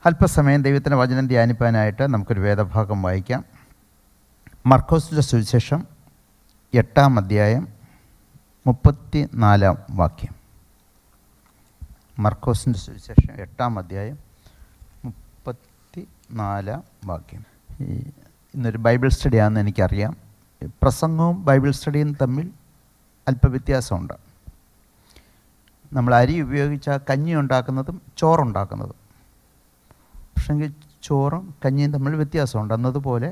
അല്പസമയം ദൈവത്തിൻ്റെ വചനം ധ്യാനിപ്പാനായിട്ട് നമുക്കൊരു വേദഭാഗം വായിക്കാം. മർക്കോസിൻ്റെ സുവിശേഷം 8-ാം അധ്യായം 34-ാം വാക്യം. മർക്കോസിൻ്റെ സുവിശേഷം 8-ാം അധ്യായം 34-ാം വാക്യം. ഇന്നൊരു ബൈബിൾ സ്റ്റഡിയാണെന്ന് എനിക്കറിയാം. പ്രസംഗവും ബൈബിൾ സ്റ്റഡിയും തമ്മിൽ അല്പവ്യത്യാസമുണ്ട്. നമ്മൾ അരി ഉപയോഗിച്ച കഞ്ഞി ഉണ്ടാക്കുന്നതും ചോറുണ്ടാക്കുന്നതും, പക്ഷെങ്കിൽ ചോറും കഞ്ഞിയും തമ്മിൽ വ്യത്യാസമുണ്ട്. എന്നതുപോലെ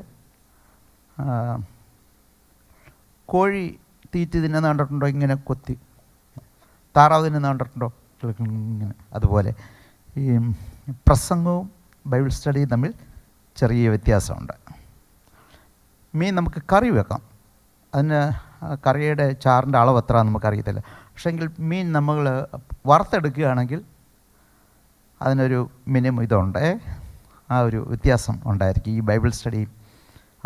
കോഴി തീറ്റി തിന്നുന്ന കണ്ടിട്ടുണ്ടോ? ഇങ്ങനെ കൊത്തി. താറാവ് തിന്നുന്ന കണ്ടിട്ടുണ്ടോ? ഇങ്ങനെ. അതുപോലെ ഈ പ്രസംഗവും ബൈബിൾ സ്റ്റഡിയും തമ്മിൽ ചെറിയ വ്യത്യാസമുണ്ട്. മീൻ നമുക്ക് കറി വെക്കാം. അതിന് കറിയുടെ ചാറിൻ്റെ അളവ് എത്ര നമുക്കറിയത്തില്ല. പക്ഷേങ്കിൽ മീൻ നമ്മൾ വറുത്തെടുക്കുകയാണെങ്കിൽ അതിനൊരു മിനിമം ഇതുണ്ട്. ആ ഒരു വ്യത്യാസം ഉണ്ടായിരിക്കും ഈ ബൈബിൾ സ്റ്റഡിയും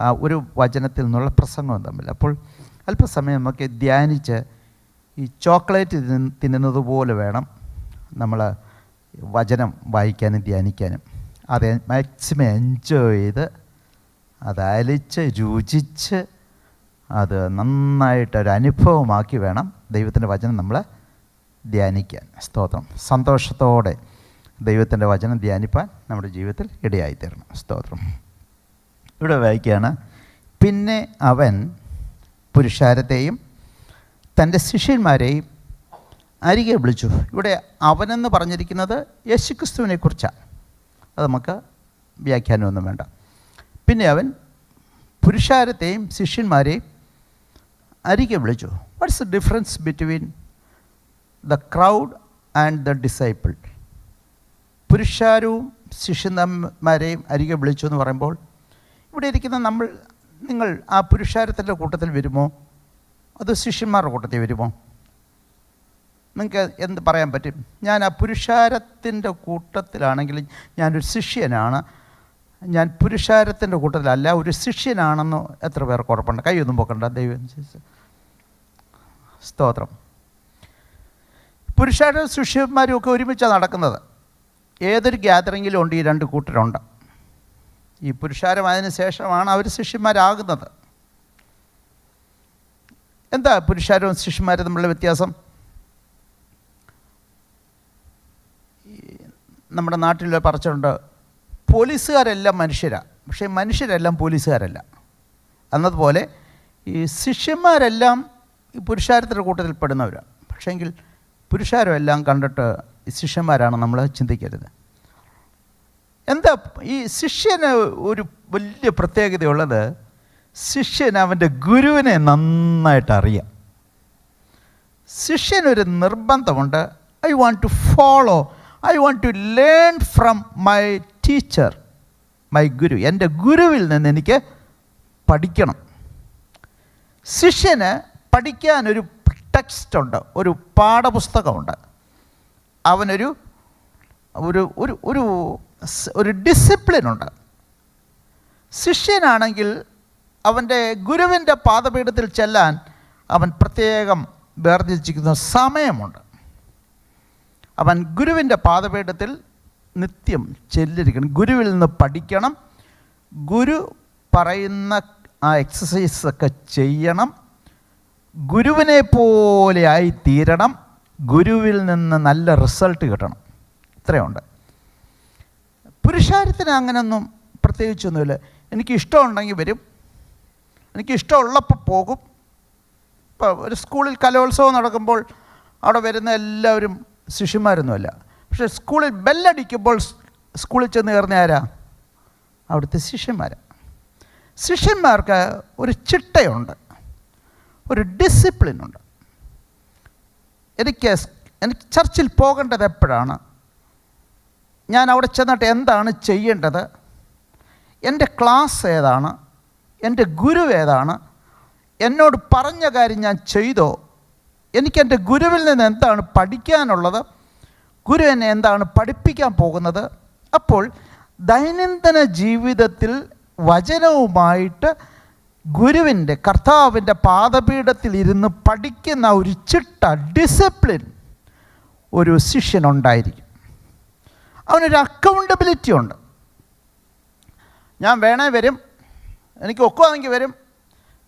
ആ ഒരു വചനത്തിൽ നിന്നുള്ള പ്രസംഗവും തമ്മിൽ. അപ്പോൾ അല്പസമയം നമുക്ക് ധ്യാനിച്ച് ഈ ചോക്ലേറ്റ് തിന്നുന്നത് പോലെ വേണം നമ്മൾ വചനം വായിക്കാനും ധ്യാനിക്കാനും. അത് മാക്സിമം എൻജോയ് ചെയ്ത് അത് അലിച്ച് രുചിച്ച് അത് നന്നായിട്ടൊരു അനുഭവമാക്കി വേണം ദൈവത്തിൻ്റെ വചനം നമ്മൾ ധ്യാനിക്കാൻ. സ്തോത്രം. സന്തോഷത്തോടെ ദൈവത്തിൻ്റെ വചനം ധ്യാനിപ്പാൻ നമ്മുടെ ജീവിതത്തിൽ ഇടയായിത്തീരണം. സ്തോത്രം. ഇവിടെ വായിക്കുകയാണ്, പിന്നെ അവൻ പുരുഷാരത്തെയും തൻ്റെ ശിഷ്യന്മാരെയും അരികെ വിളിച്ചു. ഇവിടെ അവനെന്ന് പറഞ്ഞിരിക്കുന്നത് യേശുക്രിസ്തുവിനെ കുറിച്ചാണ്. അത് നമുക്ക് വ്യാഖ്യാനമൊന്നും വേണ്ട. പിന്നെ അവൻ പുരുഷാരത്തെയും ശിഷ്യന്മാരെയും അരികെ വിളിച്ചു. What's the difference between the crowd and the disciple? പുരുഷാരവും ശിഷ്യന്മാരെയും അരികെ വിളിച്ചു എന്ന് പറയുമ്പോൾ ഇവിടെ ഇരിക്കുന്ന നിങ്ങൾ ആ പുരുഷാരത്തിൻ്റെ കൂട്ടത്തിൽ വരുമോ അതോ ശിഷ്യന്മാരുടെ കൂട്ടത്തിൽ വരുമോ? നിങ്ങൾക്ക് എന്ത് പറയാൻ പറ്റും? ഞാൻ ആ പുരുഷാരത്തിൻ്റെ കൂട്ടത്തിലാണെങ്കിൽ ഞാനൊരു ശിഷ്യനാണ്, ഞാൻ പുരുഷാരത്തിൻ്റെ കൂട്ടത്തിലല്ല ഒരു ശിഷ്യനാണെന്ന് എത്ര പേർക്ക് ഉറപ്പുണ്ട്? കൈയൊന്നും പോക്കണ്ട. ദൈവം സ്തോത്രം. പുരുഷാരും ശിഷ്യന്മാരും ഒക്കെ ഒരുമിച്ചാണ് നടക്കുന്നത്. ഏതൊരു ഗ്യാതറിങ്ങിലും ഉണ്ട് ഈ രണ്ട് കൂട്ടരുണ്ട്. ഈ പുരുഷാരം അതിന് ശേഷമാണ് അവർ ശിഷ്യന്മാരാകുന്നത്. എന്താ പുരുഷാരവും ശിഷ്യന്മാരും തമ്മിലുള്ള വ്യത്യാസം? നമ്മുടെ നാട്ടിൽ പറച്ചിട്ടുണ്ട്, പോലീസുകാരെല്ലാം മനുഷ്യരാണ്, പക്ഷേ മനുഷ്യരെല്ലാം പോലീസുകാരല്ല. എന്നതുപോലെ ഈ ശിഷ്യന്മാരെല്ലാം ഈ പുരുഷാരത്തിൻ്റെ കൂട്ടത്തിൽ പെടുന്നവരാണ്. പക്ഷേങ്കിൽ പുരുഷാരമെല്ലാം കണ്ടിട്ട് ശിഷ്യന്മാരാണ് നമ്മൾ ചിന്തിക്കരുത്. എന്താ ഈ ശിഷ്യന് ഒരു വലിയ പ്രത്യേകതയുള്ളത്? ശിഷ്യന് അവൻ്റെ ഗുരുവിനെ നന്നായിട്ട് അറിയാം. ശിഷ്യനൊരു നിർബന്ധമുണ്ട്, I want to follow, I want to learn from my teacher, my guru. എൻ്റെ ഗുരുവിൽ നിന്ന് എനിക്ക് പഠിക്കണം. ശിഷ്യന് പഠിക്കാനൊരു ടെക്സ്റ്റുണ്ട്, ഒരു പാഠപുസ്തകമുണ്ട്. അവനൊരു ഒരു ഒരു ഒരു ഒരു ഡിസിപ്ലിനുണ്ട്. ശിഷ്യനാണെങ്കിൽ അവൻ്റെ ഗുരുവിൻ്റെ പാദപീഠത്തിൽ ചെല്ലാൻ അവൻ പ്രത്യേകം വേർതിരിച്ചിരിക്കുന്ന സമയമുണ്ട്. അവൻ ഗുരുവിൻ്റെ പാദപീഠത്തിൽ നിത്യം ചെല്ലിരിക്കണം, ഗുരുവിൽ നിന്ന് പഠിക്കണം, ഗുരു പറയുന്ന ആ എക്സസൈസൊക്കെ ചെയ്യണം, ഗുരുവിനെ പോലെ ആയി തീരണം, ഗുരുവിൽ നിന്ന് നല്ല റിസൾട്ട് കിട്ടണം. ഇത്രയുണ്ട്. പുരുഷാരത്തിന് അങ്ങനെയൊന്നും പ്രത്യേകിച്ചൊന്നുമില്ല. എനിക്കിഷ്ടമുണ്ടെങ്കിൽ വരും, എനിക്കിഷ്ടമുള്ളപ്പോൾ പോകും. ഇപ്പോൾ ഒരു സ്കൂളിൽ കലോത്സവം നടക്കുമ്പോൾ അവിടെ വരുന്ന എല്ലാവരും ശിഷ്യന്മാരൊന്നുമല്ല. പക്ഷേ സ്കൂളിൽ ബെല്ലടിക്കുമ്പോൾ സ്കൂളിൽ ചെന്ന് കയറുന്ന ആരാ? അവിടുത്തെ ശിഷ്യന്മാരാണ്. ശിഷ്യന്മാർക്ക് ഒരു ചിട്ടയുണ്ട്, ഒരു ഡിസിപ്ലിനുണ്ട്. എനിക്ക് ചർച്ചിൽ പോകേണ്ടത് എപ്പോഴാണ്, ഞാൻ അവിടെ ചെന്നിട്ട് എന്താണ് ചെയ്യേണ്ടത്, എൻ്റെ ക്ലാസ് ഏതാണ്, എൻ്റെ ഗുരു ഏതാണ്, എന്നോട് പറഞ്ഞ കാര്യം ഞാൻ ചെയ്തോ, എനിക്കെൻ്റെ ഗുരുവിൽ നിന്ന് എന്താണ് പഠിക്കാനുള്ളത്, ഗുരു എന്നെ എന്താണ് പഠിപ്പിക്കാൻ പോകുന്നത്. അപ്പോൾ ദൈനംദിന ജീവിതത്തിൽ വചനവുമായിട്ട് ഗുരുവിൻ്റെ കർത്താവിൻ്റെ പാദപീഠത്തിൽ ഇരുന്ന് പഠിക്കുന്ന ഒരു ചിട്ട, ഡിസിപ്ലിൻ ഒരു ശിഷ്യനുണ്ടായിരിക്കും. അവനൊരു അക്കൗണ്ടബിലിറ്റി ഉണ്ട്. ഞാൻ വേണേ വരും, എനിക്ക് ഒക്കുവാണെങ്കിൽ വരും,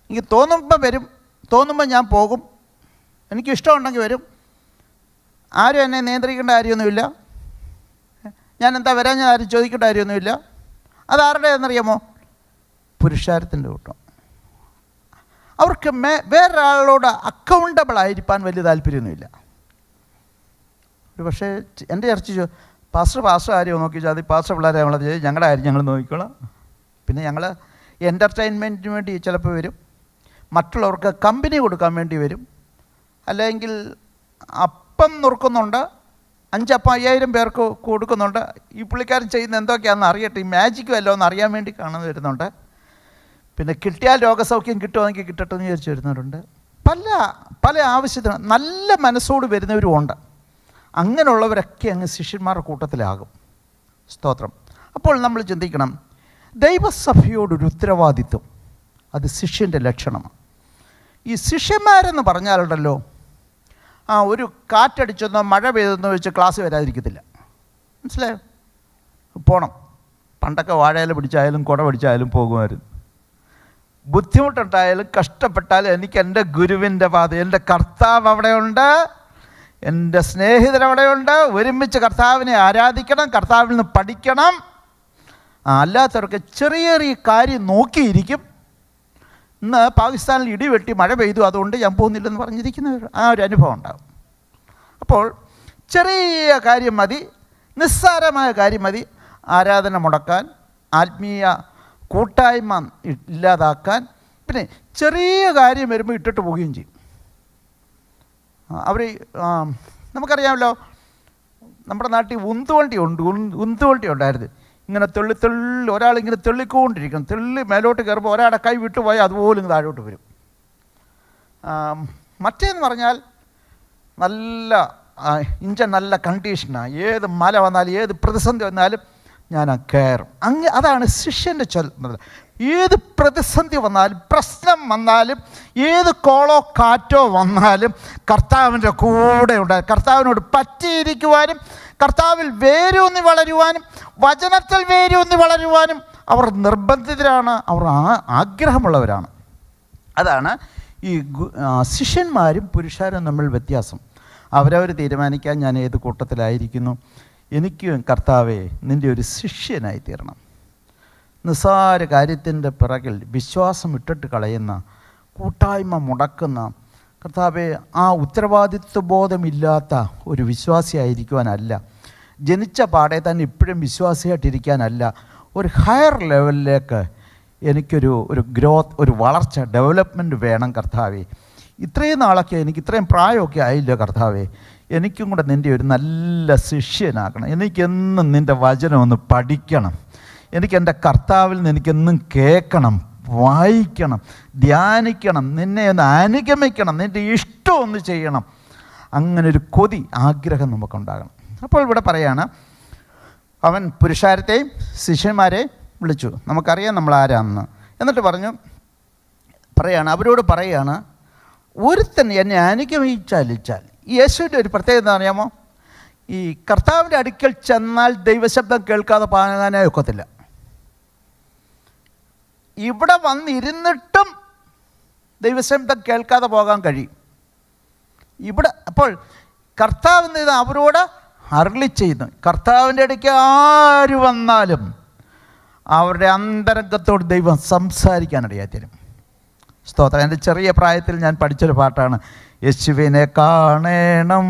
എനിക്ക് തോന്നുമ്പോൾ വരും, തോന്നുമ്പോൾ ഞാൻ പോകും, എനിക്ക് ഇഷ്ടമുണ്ടെങ്കിൽ വരും, ആരും എന്നെ നിയന്ത്രിക്കേണ്ട കാര്യമൊന്നുമില്ല, ഞാൻ എന്താ വരാൻ ഞാൻ ആരും ചോദിക്കേണ്ട കാര്യമൊന്നുമില്ല. അതാരുടെ എന്നറിയാമോ? പുരുഷാരത്തിൻ്റെ കൂട്ടം. അവർക്ക് വേറൊരാളോട് അക്കൗണ്ടബിൾ ആയിരിക്കാൻ വലിയ താല്പര്യമൊന്നുമില്ല. ഒരു പക്ഷേ എൻ്റെ ചർച്ച പാസ്റ്റർ ആരെയോ നോക്കിച്ചാൽ അത് പാസ്റ്റർ പിള്ളേരെ നമ്മളത് ചെയ്ത് ഞങ്ങളുടെ കാര്യം ഞങ്ങൾ നോക്കിക്കോളാം. പിന്നെ ഞങ്ങൾ എൻ്റർടൈൻമെൻറ്റിന് വേണ്ടി ചിലപ്പോൾ വരും, മറ്റുള്ളവർക്ക് കമ്പനി കൊടുക്കാൻ വേണ്ടി വരും, അല്ലെങ്കിൽ അപ്പം നുറുക്കുന്നുണ്ട്, 5 അപ്പം 5000 പേർക്ക് കൊടുക്കുന്നുണ്ട്. ഈ പുള്ളിക്കാരൻ ചെയ്യുന്ന എന്തൊക്കെയാണെന്ന് അറിയട്ടെ, ഈ മാജിക് വല്ലതും എന്ന് അറിയാൻ വേണ്ടി കാണുന്ന വരുന്നുണ്ട്. പിന്നെ കിട്ടിയാൽ രോഗസൗഖ്യം കിട്ടുമെങ്കിൽ കിട്ടട്ടെ എന്ന് വിചാരിച്ച് വരുന്നവരുണ്ട്. പല ആവശ്യത്തിന് നല്ല മനസ്സോട് വരുന്നവരും ഉണ്ട്. അങ്ങനെയുള്ളവരൊക്കെ അങ്ങ് ശിഷ്യന്മാരുടെ കൂട്ടത്തിലാകും. സ്തോത്രം. അപ്പോൾ നമ്മൾ ചിന്തിക്കണം, ദൈവസഭയോടൊരു ഉത്തരവാദിത്വം, അത് ശിഷ്യൻ്റെ ലക്ഷണമാണ്. ഈ ശിഷ്യന്മാരെന്ന് പറഞ്ഞാലുണ്ടല്ലോ, ഒരു കാറ്റടിച്ചെന്നോ മഴ പെയ്തെന്നോ വെച്ച് ക്ലാസ് വരാതിരിക്കത്തില്ല. മനസ്സിലായോ? പോകണം. പണ്ടൊക്കെ വാഴയില പിടിച്ചായാലും കുട പിടിച്ചായാലും പോകുമായിരുന്നു. ബുദ്ധിമുട്ടുണ്ടായാലും കഷ്ടപ്പെട്ടാലും എനിക്ക് എൻ്റെ ഗുരുവിൻ്റെ പാത, എൻ്റെ കർത്താവ് അവിടെയുണ്ട്, എൻ്റെ സ്നേഹിതരവിടെയുണ്ട്, ഒരുമിച്ച് കർത്താവിനെ ആരാധിക്കണം, കർത്താവിൽ നിന്ന് പഠിക്കണം. അല്ലാത്തവർക്ക് ചെറിയ ചെറിയ കാര്യം നോക്കിയിരിക്കും. ഇന്ന് പാകിസ്ഥാനിൽ ഇടിവെട്ടി മഴ പെയ്തു, അതുകൊണ്ട് ഞാൻ പോകുന്നില്ലെന്ന് പറഞ്ഞിരിക്കുന്നവർ ഒരു അനുഭവം ഉണ്ടാകും. അപ്പോൾ ചെറിയ കാര്യം മതി, നിസ്സാരമായ കാര്യം മതി ആരാധന മുടക്കാൻ, ആത്മീയ കൂട്ടായ്മ ഇല്ലാതാക്കാൻ. പിന്നെ ചെറിയ കാര്യം വരുമ്പോൾ ഇട്ടിട്ട് പോവുകയും ചെയ്യും. അവർ നമുക്കറിയാമല്ലോ, നമ്മുടെ നാട്ടിൽ ഉന്തുവണ്ടി ഉണ്ടായിരുന്നു. ഇങ്ങനെ തെള്ളി ഒരാളിങ്ങനെ തെള്ളിക്കൊണ്ടിരിക്കണം. തെള്ളി മേലോട്ട് കയറുമ്പോൾ ഒരാളുടെ കൈ വിട്ടുപോയാൽ അതുപോലെ ഇങ്ങ് താഴോട്ട് വരും. മറ്റേന്ന് പറഞ്ഞാൽ നല്ല ഇഞ്ചൻ നല്ല കണ്ടീഷനാണ്. ഏത് മല വന്നാലും ഏത് പ്രതിസന്ധി വന്നാലും ഞാൻ കയറും. അതാണ് ശിഷ്യൻ്റെ ചൊല്ലുന്നത്. ഏത് പ്രതിസന്ധി വന്നാലും, പ്രശ്നം വന്നാലും, ഏത് കോളോ കാറ്റോ വന്നാലും കർത്താവിൻ്റെ കൂടെ ഉണ്ടാകും. കർത്താവിനോട് പറ്റിയിരിക്കുവാനും, കർത്താവിൽ വേരൂന്നി വളരുവാനും, വചനത്തിൽ വേരൂന്നി വളരുവാനും അവർ നിർബന്ധിതരാണ്, അവർ ആഗ്രഹമുള്ളവരാണ്. അതാണ് ഈ ശിഷ്യന്മാരും പുരുഷാരും തമ്മിൽ വ്യത്യാസം. അവരവർ തീരുമാനിക്കാൻ ഞാൻ ഏത് കൂട്ടത്തിലായിരിക്കുന്നു. എനിക്കും കർത്താവേ നിൻ്റെ ഒരു ശിഷ്യനായി തീരണം. നിസ്സാര കാര്യത്തിൻ്റെ പിറകിൽ വിശ്വാസം ഇട്ടിട്ട് കളയുന്ന, കൂട്ടായ്മ മുടക്കുന്ന, കർത്താവേ ആ ഉത്തരവാദിത്വ ബോധമില്ലാത്ത ഒരു വിശ്വാസിയായിരിക്കുവാനല്ല, ജനിച്ച പാടെ തന്നെ ഇപ്പോഴും വിശ്വാസിയായിട്ടിരിക്കാനല്ല, ഒരു ഹയർ ലെവലിലേക്ക് എനിക്കൊരു ഗ്രോത്ത്, ഒരു വളർച്ച, ഡെവലപ്മെൻറ്റ് വേണം കർത്താവേ. ഇത്രയും നാളൊക്കെ എനിക്ക് ഇത്രയും പ്രായമൊക്കെ ആയില്ല കർത്താവേ, എനിക്കും കൂടെ നിൻ്റെ ഒരു നല്ല ശിഷ്യനാക്കണം. എനിക്കെന്നും നിൻ്റെ വചനം ഒന്ന് പഠിക്കണം. എനിക്കെൻ്റെ കർത്താവിൽ നിന്ന് എനിക്കെന്നും കേൾക്കണം, വായിക്കണം, ധ്യാനിക്കണം, നിന്നെ ഒന്ന് അനുഗമിക്കണം, നിൻ്റെ ഇഷ്ടം ഒന്ന് ചെയ്യണം. അങ്ങനൊരു കൊതി, ആഗ്രഹം നമുക്കുണ്ടാകണം. അപ്പോൾ ഇവിടെ പറയാണ്, അവൻ പുരുഷാരത്തെയും ശിഷ്യന്മാരെയും വിളിച്ചു. നമുക്കറിയാം നമ്മൾ ആരാണെന്ന്. എന്നിട്ട് അവരോട് പറയാണ്, ഒരുത്തൻ എന്നെ അനുഗമിച്ചാൽ. യേശുവിൻ്റെ ഒരു പ്രത്യേകത എന്താ അറിയാമോ? ഈ കർത്താവിൻ്റെ അടുക്കൽ ചെന്നാൽ ദൈവശബ്ദം കേൾക്കാതെ പോകാനേ ഒക്കത്തില്ല. ഇവിടെ വന്നിരുന്നിട്ടും ദൈവശബ്ദം കേൾക്കാതെ പോകാൻ കഴിയും. അപ്പോൾ കർത്താവ് അവരോട് അരുളി ചെയ്യുന്നു. കർത്താവിൻ്റെ അടുക്കൽ ആര് വന്നാലും അവരുടെ അന്തരംഗത്തോട് ദൈവം സംസാരിക്കാനിടയായി തരും. സ്തോത്രം. എൻ്റെ ചെറിയ പ്രായത്തിൽ ഞാൻ പഠിച്ചൊരു പാട്ടാണ്, യേശുവിനെ കാണണം,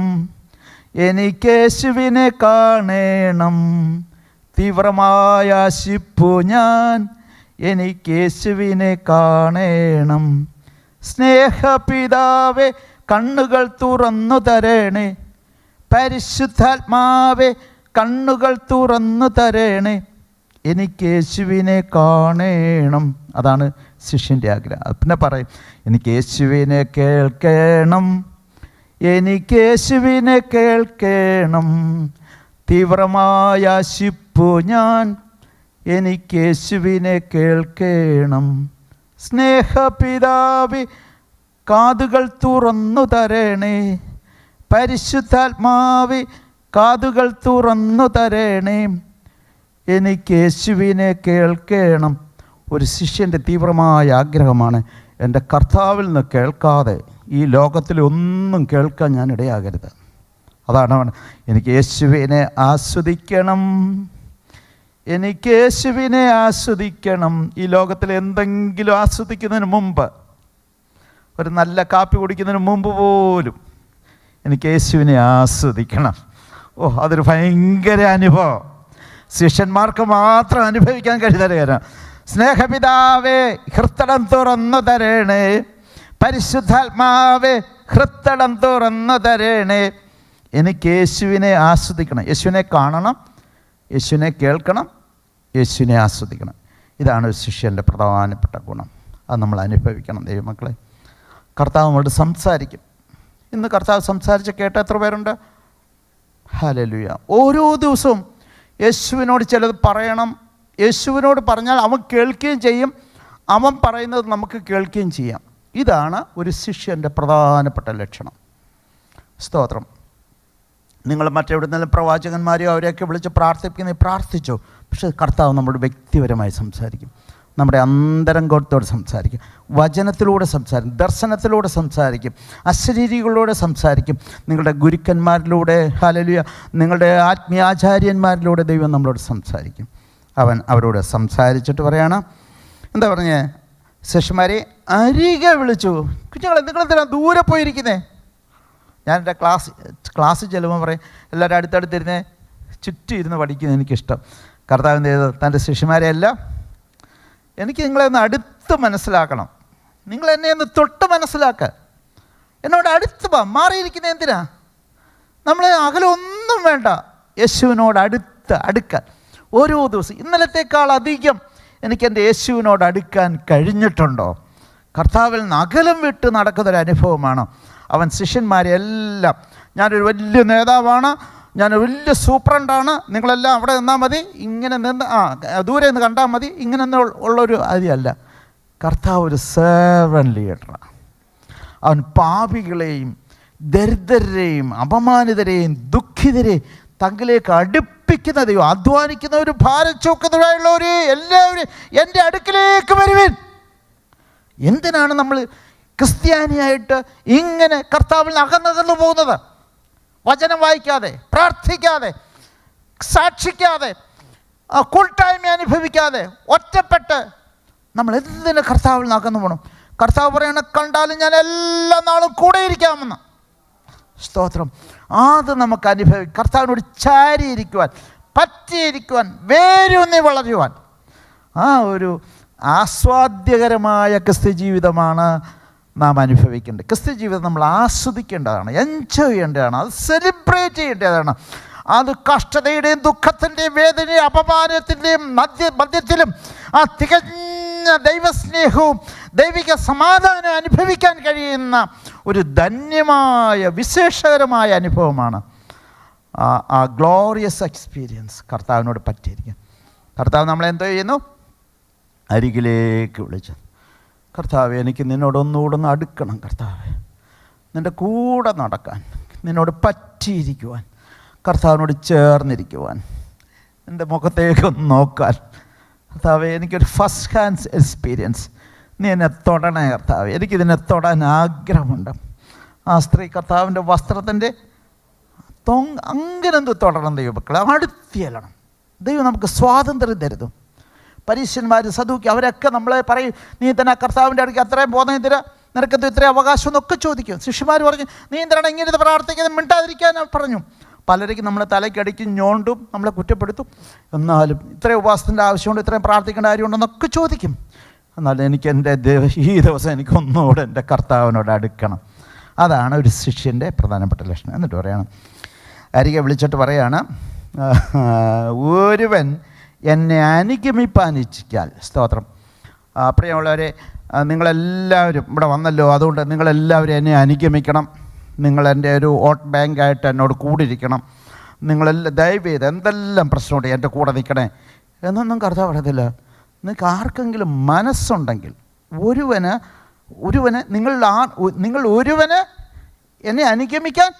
എനിക്ക് യേശുവിനെ കാണണം, തീവ്രമായ ആശിപ്പു ഞാൻ, എനിക്ക് യേശുവിനെ കാണണം. സ്നേഹപിതാവേ കണ്ണുകൾ തുറന്നു തരണേ, പരിശുദ്ധാത്മാവേ കണ്ണുകൾ തുറന്നു തരണേ, എനിക്ക് യേശുവിനെ കാണണം. അതാണ് ശിഷ്യൻ്റെ ആഗ്രഹം. പിന്നെ പറയും, എനിക്ക് യേശുവിനെ കേൾക്കണം, എനിക്ക് യേശുവിനെ കേൾക്കണം, തീവ്രമായ ആശിപ്പു ഞാൻ, എനിക്ക് യേശുവിനെ കേൾക്കണം. സ്നേഹപിതാവേ കാതുകൾ തുറന്നു തരണേ, പരിശുദ്ധാത്മാവേ കാതുകൾ തുറന്നു തരണേ, എനിക്ക് യേശുവിനെ കേൾക്കണം. ഒരു ശിഷ്യൻ്റെ തീവ്രമായ ആഗ്രഹമാണ്, എൻ്റെ കർത്താവിൽ നിന്ന് കേൾക്കാതെ ഈ ലോകത്തിൽ ഒന്നും കേൾക്കാൻ ഞാൻ ഇടയാകരുത്. അതാണ് എനിക്ക് യേശുവിനെ ആസ്വദിക്കണം, എനിക്ക് യേശുവിനെ ആസ്വദിക്കണം. ഈ ലോകത്തിൽ എന്തെങ്കിലും ആസ്വദിക്കുന്നതിന് മുമ്പ്, ഒരു നല്ല കാപ്പി കുടിക്കുന്നതിന് മുമ്പ് പോലും എനിക്ക് യേശുവിനെ ആസ്വദിക്കണം. ഓ, അതൊരു ഭയങ്കര അനുഭവം. ശിഷ്യന്മാർക്ക് മാത്രം അനുഭവിക്കാൻ കഴിയുന്ന കാര്യം. സ്നേഹപിതാവേ, ഹൃത്തടം തുറന്നു തരണേ, പരിശുദ്ധാത്മാവേ, ഹൃത്തടം തുറന്നു തരണേ, എനിക്ക് യേശുവിനെ ആസ്വദിക്കണം. യേശുവിനെ കാണണം, യേശുവിനെ കേൾക്കണം, യേശുവിനെ ആസ്വദിക്കണം. ഇതാണ് ഒരു ശിഷ്യൻ്റെ പ്രധാനപ്പെട്ട ഗുണം. അത് നമ്മൾ അനുഭവിക്കണം. ദൈവമക്കളെ, കർത്താവ് നമ്മളോട് സംസാരിക്കും. ഇന്ന് കർത്താവ് സംസാരിച്ച് കേട്ട എത്ര പേരുണ്ട്? ഹല്ലേലൂയ. ഓരോ ദിവസവും യേശുവിനോട് ചിലത് പറയണം. യേശുവിനോട് പറഞ്ഞാൽ അവൻ കേൾക്കുകയും ചെയ്യും, അവൻ പറയുന്നത് നമുക്ക് കേൾക്കുകയും ചെയ്യാം. ഇതാണ് ഒരു ശിഷ്യൻ്റെ പ്രധാനപ്പെട്ട ലക്ഷണം. സ്തോത്രം. നിങ്ങൾ മറ്റെവിടുന്നെങ്കിലും പ്രവാചകന്മാരെയോ അവരെയൊക്കെ വിളിച്ച് പ്രാർത്ഥിച്ചോ, പക്ഷേ കർത്താവ് നമ്മളോട് വ്യക്തിപരമായി സംസാരിക്കും, നമ്മുടെ അന്തരംഗത്തോട് സംസാരിക്കും, വചനത്തിലൂടെ സംസാരിക്കും, ദർശനത്തിലൂടെ സംസാരിക്കും, അശരീരികളിലൂടെ സംസാരിക്കും, നിങ്ങളുടെ ഗുരുക്കന്മാരിലൂടെ, ഹല്ലേലൂയ, നിങ്ങളുടെ ആത്മീയാചാര്യന്മാരിലൂടെ ദൈവം നമ്മളോട് സംസാരിക്കും. അവൻ അവരോട് സംസാരിച്ചിട്ട് പറയാണ്, എന്താ പറഞ്ഞേ? ശിഷ്യന്മാരെ അരികെ വിളിച്ചു. കുഞ്ഞുങ്ങളെ, നിങ്ങളെന്തിനാ ദൂരെ പോയിരിക്കുന്നേ? ഞാൻ എൻ്റെ ക്ലാസ്സിൽ ചെല്ലുമ്പോൾ പറയും, എല്ലാവരും അടുത്തടുത്തിരുന്നേ, ചുറ്റും ഇരുന്ന് പഠിക്കുന്നത് എനിക്കിഷ്ടം. കർത്താവ് എന്ത് ചെയ്തു? തൻ്റെ ശിഷ്യന്മാരെയെല്ലാം, എനിക്ക് നിങ്ങളെ ഒന്ന് അടുത്ത് മനസ്സിലാക്കണം, നിങ്ങൾ എന്നെ ഒന്ന് തൊട്ട് മനസ്സിലാക്കുക, എന്നോട് അടുത്ത് മാറിയിരിക്കുന്നത് എന്തിനാ? നമ്മൾ അകലൊന്നും വേണ്ട, യേശുവിനോട് അടുക്കാൻ. ഓരോ ദിവസം ഇന്നലത്തേക്കാൾ അധികം എനിക്ക് എൻ്റെ യേശുവിനോട് അടുക്കാൻ കഴിഞ്ഞിട്ടുണ്ടോ? കർത്താവിൽ നിന്ന് അകലം വിട്ട് നടക്കുന്നൊരനുഭവമാണ്. അവൻ ശിഷ്യന്മാരെ എല്ലാം, ഞാനൊരു വലിയ നേതാവാണ്, ഞാനൊരു വലിയ സൂപ്രണ്ടാണ്, നിങ്ങളെല്ലാം അവിടെ നിന്നാൽ മതി, ഇങ്ങനെ നിന്ന് ദൂരെ നിന്ന് കണ്ടാൽ മതി, ഇങ്ങനെ ഉള്ളൊരു അതിയല്ല. കർത്താവ് ഒരു സെർവൻ്റ് ലീഡറാണ്. അവൻ പാപികളെയും ദരിദ്രരെയും അപമാനിതരെയും ദുഃഖിതരെയും തങ്ങളിലേക്ക് അടുപ്പിക്കുന്ന ദൈവം. അധ്വാനിക്കുന്നവരും ഭാരം ചുമക്കുന്നവരായുള്ളവരെ എല്ലാവരും എൻ്റെ അടുക്കിലേക്ക് വരുവിൻ. എന്തിനാണ് നമ്മൾ ക്രിസ്ത്യാനിയായിട്ട് ഇങ്ങനെ കർത്താവിൽ അകന്നകന്നു പോകുന്നത്? വചനം വായിക്കാതെ, പ്രാർത്ഥിക്കാതെ, സാക്ഷിക്കാതെ, കൂട്ടായ്മ അനുഭവിക്കാതെ, ഒറ്റപ്പെട്ട് നമ്മൾ എന്തിന് കർത്താവിൽ നിന്ന് അകന്നു പോകണം? കർത്താവ് പറയണ, കണ്ടാലും ഞാൻ എല്ലാ നാളും കൂടെ ഇരിക്കാമെന്ന്. സ്തോത്രം. അത് നമുക്ക് അനുഭവിക്കാം. കർത്താവിനോട് ചാരിയിരിക്കുവാൻ, പറ്റിയിരിക്കുവാൻ, വേരൂന്നി വളരുവാൻ, ആ ഒരു ആസ്വാദ്യകരമായ ക്രിസ്ത്യ ജീവിതമാണ് നാം അനുഭവിക്കേണ്ടത്. ക്രിസ്ത്യ ജീവിതം നമ്മൾ ആസ്വദിക്കേണ്ടതാണ്, എൻജോയ് ചെയ്യേണ്ടതാണ്, അത് സെലിബ്രേറ്റ് ചെയ്യേണ്ടതാണ്. അത് കഷ്ടതയുടെയും ദുഃഖത്തിൻ്റെയും വേദനയും അപമാനത്തിൻ്റെയും മധ്യത്തിലും ആ തികഞ്ഞ ദൈവസ്നേഹവും ദൈവിക സമാധാനം അനുഭവിക്കാൻ കഴിയുന്ന ഒരു ധന്യമായ വിശേഷകരമായ അനുഭവമാണ് ആ ഗ്ലോറിയസ് എക്സ്പീരിയൻസ്. കർത്താവിനോട് പറ്റിയിരിക്കുക. കർത്താവ് നമ്മളെന്തോ ചെയ്യുന്നു? അരികിലേക്ക് വിളിച്ചു. കർത്താവേ, എനിക്ക് നിന്നോടൊന്നുകൂടെ ഒന്ന് അടുക്കണം. കർത്താവേ, നിൻ്റെ കൂടെ നടക്കാൻ, നിന്നോട് പറ്റിയിരിക്കുവാൻ, കർത്താവിനോട് ചേർന്നിരിക്കുവാൻ, എൻ്റെ മുഖത്തേക്കൊന്ന് നോക്കാൻ. കർത്താവേ, എനിക്കൊരു ഫസ്റ്റ് ഹാൻഡ് എക്സ്പീരിയൻസ്. നീ എന്നെ തൊടണേ കർത്താവേ, എനിക്കിതിനെ തൊടാൻ ആഗ്രഹമുണ്ട്. ആ സ്ത്രീ കർത്താവിൻ്റെ വസ്ത്രത്തിൻ്റെ അങ്ങനെന്ത് തൊടണം ദൈവമക്കളെ, അടുത്തിയല്ലണം. ദൈവം നമുക്ക് സ്വാതന്ത്ര്യം തരുന്നു. പരീശന്മാർ, സദൂക്കി, അവരൊക്കെ നമ്മളെ പറയും, നീ തന്നെ കർത്താവിൻ്റെ അടുക്ക് അത്രയും ബോധം തരാ, നിനക്കത് ഇത്രയും അവകാശം എന്നൊക്കെ ചോദിക്കും. ശിഷ്യന്മാർ പറഞ്ഞു, നീ എന്തിനാണ് ഇങ്ങനെ പ്രാർത്ഥിക്കുന്നത്, മിണ്ടാതിരിക്കാൻ പറഞ്ഞു. പലരേക്കും നമ്മളെ തലയ്ക്കടിക്കും, ഞോണ്ടും, നമ്മളെ കുറ്റപ്പെടുത്തും. എന്നാലും ഇത്രയും ഉപവാസത്തിൻ്റെ ആവശ്യമുണ്ട്, ഇത്രയും പ്രാർത്ഥിക്കേണ്ട കാര്യമുണ്ടെന്നൊക്കെ ചോദിക്കും. എന്നാലും എനിക്ക് ഈ ദിവസം എനിക്കൊന്നുകൂടെ എൻ്റെ കർത്താവിനോട് അടുക്കണം. അതാണ് ഒരു ശിഷ്യൻ്റെ പ്രധാനപ്പെട്ട ലക്ഷണം. എന്നിട്ട് പറയണം, അരികെ വിളിച്ചിട്ട് പറയാണ്, ഒരുവൻ എന്നെ അനുഗമിപ്പാനിച്ഛിച്ചാൽ. സ്തോത്രം. പ്രിയമുള്ളവരെ, നിങ്ങളെല്ലാവരും ഇവിടെ വന്നല്ലോ, അതുകൊണ്ട് നിങ്ങളെല്ലാവരും എന്നെ അനുഗമിക്കണം. നിങ്ങളെൻ്റെ ഒരു വോട്ട് ബാങ്കായിട്ട് എന്നോട് കൂടിയിരിക്കണം. നിങ്ങളെല്ലാം ദയവ് ചെയ്ത് എന്തെല്ലാം പ്രശ്നമുണ്ട് എൻ്റെ കൂടെ നിൽക്കണേ എന്നൊന്നും കർത്താവ് പറയത്തില്ല. നിങ്ങൾക്ക് ആർക്കെങ്കിലും മനസ്സുണ്ടെങ്കിൽ നിങ്ങൾ ഒരുവന് എന്നെ അനുഗമിക്കാൻ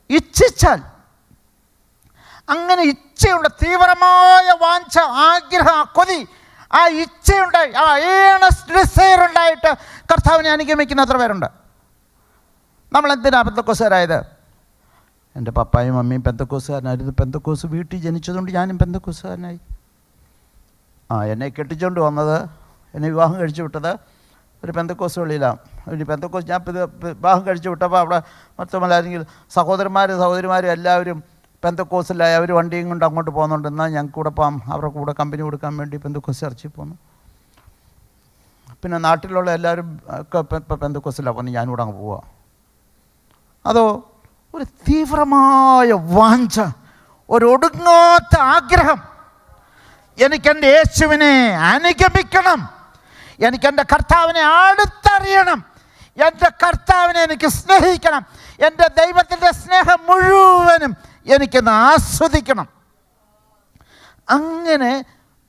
ഇച്ഛിച്ചാൽ അങ്ങനെ ഇച്ഛയുണ്ട്, തീവ്രമായ വാഞ്ച, ആഗ്രഹം, കൊതി, ആ ഇച്ഛയുണ്ടായി, ആ ഏണസ്റ്റ് ഡിസയർ ഉണ്ടായിട്ട് കർത്താവിനെ അനുഗമിക്കുന്ന എത്ര പേരുണ്ട്? നമ്മളെന്തിനാ പെന്തക്കോസുകാരായത്? എൻ്റെ പപ്പായും മമ്മിയും പെന്തക്കോസുകാരനായിരുന്നു. പെന്തക്കോസ് വീട്ടിൽ ജനിച്ചതുകൊണ്ട് ഞാനും പെന്തക്കോസുകാരനായി. എന്നെ കെട്ടിച്ചുകൊണ്ട് വന്നത്, എന്നെ വിവാഹം കഴിച്ചു വിട്ടത് ഒരു പെന്തക്കോസ് പള്ളിയിലാണ്. ഒരു പെന്തക്കോസ് ഞാൻ വിവാഹം കഴിച്ചു വിട്ടപ്പോൾ അവിടെ മൊത്തമല്ലായിരുന്നെങ്കിൽ സഹോദരിമാരും എല്ലാവരും പെന്തക്കോസിലായി. അവർ വണ്ടിയും കൊണ്ട് അങ്ങോട്ട് പോകുന്നുണ്ട്. എന്നാൽ ഞങ്ങൾക്ക് കൂടെ പോകാം, അവരുടെ കൂടെ കമ്പനി കൊടുക്കാൻ വേണ്ടി പെന്തക്കോസ് ചർച്ചിൽ പോന്നു. പിന്നെ നാട്ടിലുള്ള എല്ലാവരും ഒക്കെ ഇപ്പം പെന്തക്കോസിലാണ് പോകുന്നത്, ഞാനിവിടെ അങ്ങ് പോവാം. അതോ ഒരു തീവ്രമായ വാഞ്ച, ഒരൊടുങ്ങാത്ത ആഗ്രഹം, എനിക്കെൻ്റെ യേശുവിനെ അനുഗമിക്കണം, എനിക്കെൻ്റെ കർത്താവിനെ അടുത്തറിയണം, എൻ്റെ കർത്താവിനെ എനിക്ക് സ്നേഹിക്കണം, എൻ്റെ ദൈവത്തിൻ്റെ സ്നേഹം മുഴുവനും എനിക്കൊന്ന് ആസ്വദിക്കണം. അങ്ങനെ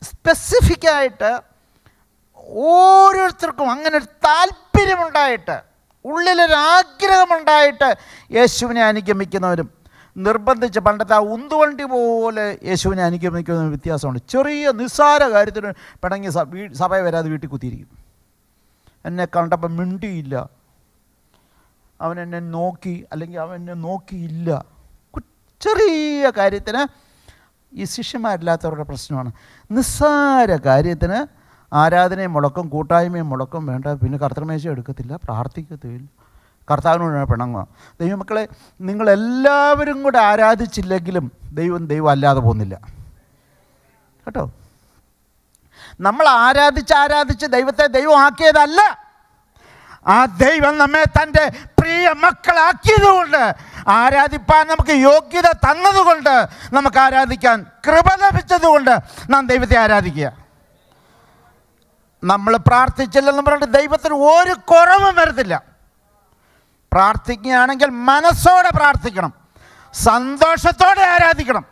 സ്പെസിഫിക്കായിട്ട് ഓരോരുത്തർക്കും അങ്ങനെ ഒരു താല്പര്യമുണ്ടായിട്ട്, ഉള്ളിലൊരാഗ്രഹമുണ്ടായിട്ട് യേശുവിനെ അനുഗമിക്കുന്നവരും നിർബന്ധിച്ച് പണ്ടത്തെ ആ ഉന്തുവണ്ടി പോലെ യേശുവിനെ അനുഗമിക്കുന്ന വ്യത്യാസമുണ്ട്. ചെറിയ നിസ്സാര കാര്യത്തിന് പിണങ്ങി സഭയെ വരാതെ വീട്ടിൽ കുത്തിയിരിക്കും. എന്നെ കണ്ടപ്പോൾ മിണ്ടിയില്ല, അവൻ എന്നെ നോക്കി, അല്ലെങ്കിൽ അവൻ എന്നെ നോക്കിയില്ല. ചെറിയ കാര്യത്തിന് ഈ ശിഷ്യന്മാരില്ലാത്തവരുടെ പ്രശ്നമാണ്. നിസ്സാര കാര്യത്തിന് ആരാധനയും മുടക്കം, കൂട്ടായ്മയും മുടക്കം വേണ്ട. പിന്നെ കർത്തൃമേശ എടുക്കത്തില്ല, പ്രാർത്ഥിക്കത്തില്ല, കർത്താവിനോട് പിണങ്ങുക. ദൈവമക്കളെ, നിങ്ങളെല്ലാവരും കൂടെ ആരാധിച്ചില്ലെങ്കിലും ദൈവം അല്ലാതെ പോകുന്നില്ല കേട്ടോ. നമ്മൾ ആരാധിച്ച് ദൈവത്തെ ദൈവമാക്കിയതല്ല, ആ ദൈവം നമ്മെ തൻ്റെ പ്രിയ മക്കളാക്കിയതുകൊണ്ട്, ആരാധിപ്പാൻ നമുക്ക് യോഗ്യത തന്നതുകൊണ്ട്, നമുക്ക് ആരാധിക്കാൻ കൃപ ലഭിച്ചതുകൊണ്ട് നാം ദൈവത്തെ ആരാധിക്കുക. നമ്മൾ പ്രാർത്ഥിച്ചില്ലെന്ന് പറഞ്ഞിട്ട് ദൈവത്തിന് ഒരു കുറവും വരത്തില്ല. പ്രാർത്ഥിക്കുകയാണെങ്കിൽ മനസ്സോടെ പ്രാർത്ഥിക്കണം, സന്തോഷത്തോടെ ആരാധിക്കണം,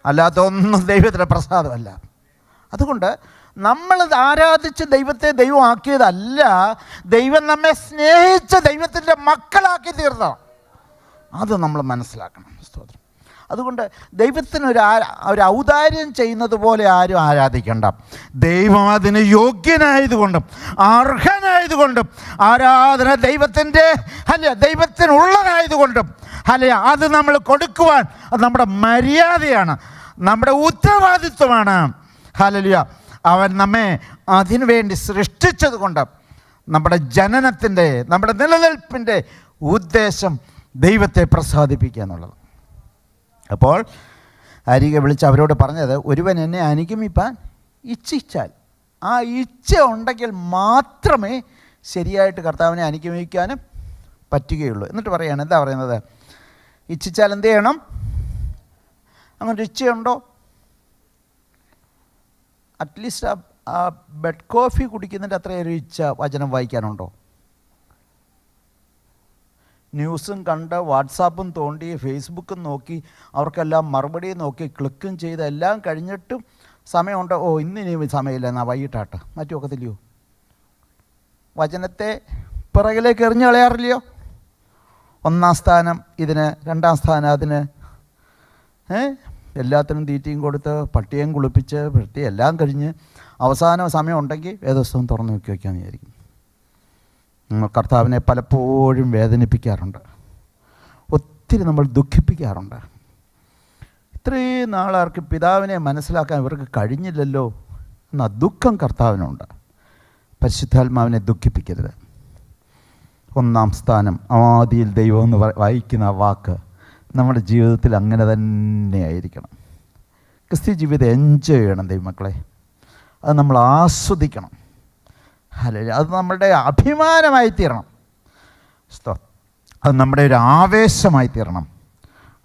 അല്ലാത്ത ഒന്നും ദൈവത്തിൻ്റെ പ്രസാദമല്ല. അതുകൊണ്ട് നമ്മൾ ആരാധിച്ച് ദൈവത്തെ ദൈവമാക്കിയതല്ല, ദൈവം നമ്മെ സ്നേഹിച്ച് ദൈവത്തിൻ്റെ മക്കളാക്കി തീർന്നതാണ്. അത് നമ്മൾ മനസ്സിലാക്കണം. സ്തോത്രം. അതുകൊണ്ട് ദൈവത്തിന് ഒരു ഔദാര്യം ചെയ്യുന്നത് പോലെ ആരും ആരാധിക്കണ്ട. ദൈവം അതിന് യോഗ്യനായതുകൊണ്ടും അർഹനായതുകൊണ്ടും ആരാധന ദൈവത്തിനുള്ളതായതുകൊണ്ടും അത് നമ്മൾ കൊടുക്കുവാൻ അത് നമ്മുടെ മര്യാദയാണ്, നമ്മുടെ ഉത്തരവാദിത്വമാണ്. ഹല്ലേലൂയ. അവൻ നമ്മെ അതിനു വേണ്ടി സൃഷ്ടിച്ചത് കൊണ്ട് നമ്മുടെ ജനനത്തിൻ്റെ, നമ്മുടെ നിലനിൽപ്പിൻ്റെ ഉദ്ദേശം ദൈവത്തെ പ്രസാദിപ്പിക്കുക എന്നുള്ളത്. അപ്പോൾ അരികെ വിളിച്ച് അവരോട് പറഞ്ഞത്, ഒരുവൻ എന്നെ അനുഗമിപ്പാൻ ഇച്ഛിച്ചാൽ, ആ ഇച്ഛ ഉണ്ടെങ്കിൽ മാത്രമേ ശരിയായിട്ട് കർത്താവിനെ അനുഗമിക്കാനും പറ്റുകയുള്ളൂ. എന്നിട്ട് പറയാണ്, എന്താ പറയുന്നത്? ഇച്ഛിച്ചാൽ എന്ത് ചെയ്യണം? അങ്ങനൊരു ഇച്ഛയുണ്ടോ? അറ്റ്ലീസ്റ്റ് ആ ബെഡ് കോഫി കുടിക്കുന്നതിൻ്റെ അത്രയൊരു ഇച്ഛ വചനം വായിക്കാനുണ്ടോ? ന്യൂസും കണ്ട്, വാട്സാപ്പും തോണ്ടി, ഫേസ്ബുക്കും നോക്കി, അവർക്കെല്ലാം മറുപടി നോക്കി, ക്ലിക്കും ചെയ്ത് എല്ലാം കഴിഞ്ഞിട്ടും സമയമുണ്ടോ? ഇന്നിനി സമയമില്ല, എന്നാൽ വൈകിട്ടാട്ട് മാറ്റി ഒക്കത്തില്ലയോ? വചനത്തെ പിറകിലേക്ക് എറിഞ്ഞു കളയാറില്ലയോ? ഒന്നാം സ്ഥാനം ഇതിന്, രണ്ടാം സ്ഥാനം അതിന്, എല്ലാത്തിനും തീറ്റയും കൊടുത്ത്, പട്ടിയും കുളിപ്പിച്ച് വൃത്തി എല്ലാം കഴിഞ്ഞ് അവസാന സമയം ഉണ്ടെങ്കിൽ വേദപുസ്തകം തുറന്ന് വയ്ക്കാമെന്ന് വിചാരിക്കും. കർത്താവിനെ പലപ്പോഴും വേദനിപ്പിക്കാറുണ്ട്, ഒത്തിരി നമ്മൾ ദുഃഖിപ്പിക്കാറുണ്ട്. ഇത്രയും നാളാർക്ക് പിതാവിനെ മനസ്സിലാക്കാൻ ഇവർക്ക് കഴിഞ്ഞില്ലല്ലോ എന്ന ദുഃഖം കർത്താവിനുണ്ട്. പരിശുദ്ധാത്മാവിനെ ദുഃഖിപ്പിക്കരുത്. ഒന്നാം സ്ഥാനം, ആദിയിൽ ദൈവം എന്ന് വായിക്കുന്ന ആ വാക്ക് നമ്മുടെ ജീവിതത്തിൽ അങ്ങനെ തന്നെയായിരിക്കണം. ക്രിസ്ത്യ ജീവിതം എൻജോയ് ചെയ്യണം ദൈവമക്കളെ, അത് നമ്മൾ ആസ്വദിക്കണം. അത് നമ്മളുടെ അഭിമാനമായി തീരണം, അത് നമ്മുടെ ഒരു ആവേശമായി തീരണം.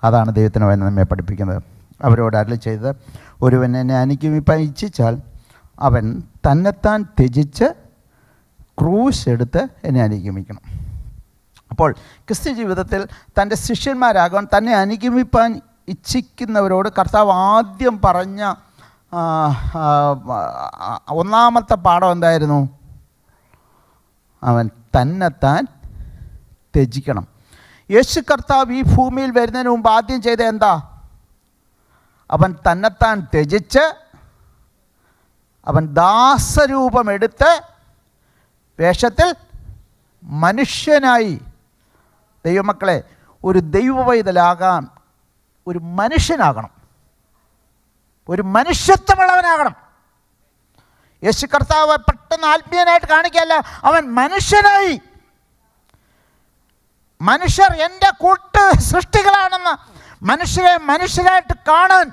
അതാണ് ദൈവത്തിന് വേണ്ടി നമ്മെ പഠിപ്പിക്കുന്നത്. അവരോട് അരുളി ചെയ്തത്, ഒരുവൻ എന്നെ അനുഗമിപ്പാൻ ഇച്ഛിച്ചാൽ അവൻ തന്നെത്താൻ ത്യജിച്ച് ക്രൂശ് എടുത്ത് എന്നെ അനുഗമിക്കണം. അപ്പോൾ ക്രിസ്ത്യ ജീവിതത്തിൽ തൻ്റെ ശിഷ്യന്മാരാകാൻ, തന്നെ അനുഗമിപ്പാൻ ഇച്ഛിക്കുന്നവരോട് കർത്താവ് ആദ്യം പറഞ്ഞ ഒന്നാമത്തെ പാഠം എന്തായിരുന്നു? അവൻ തന്നെത്താൻ ത്യജിക്കണം. യേശു കർത്താവ് ഈ ഭൂമിയിൽ വരുന്നതിന് മുമ്പ് ആദ്യം ചെയ്ത എന്താ? അവൻ തന്നെത്താൻ ത്യജിച്ച് അവൻ ദാസരൂപമെടുത്ത് വേഷത്തിൽ മനുഷ്യനായി. ദൈവമക്കളെ, ഒരു ദൈവവൈതലാകാൻ ഒരു മനുഷ്യനാകണം, ഒരു മനുഷ്യത്വമുള്ളവനാകണം. യേശു കർത്താവ് പെട്ടെന്ന് ആത്മീയനായിട്ട് കാണിക്കല്ല, അവൻ മനുഷ്യനായി. മനുഷ്യർ എൻ്റെ കൂട്ട് സൃഷ്ടികളാണെന്ന് മനുഷ്യരെ മനുഷ്യരായിട്ട് കാണാൻ,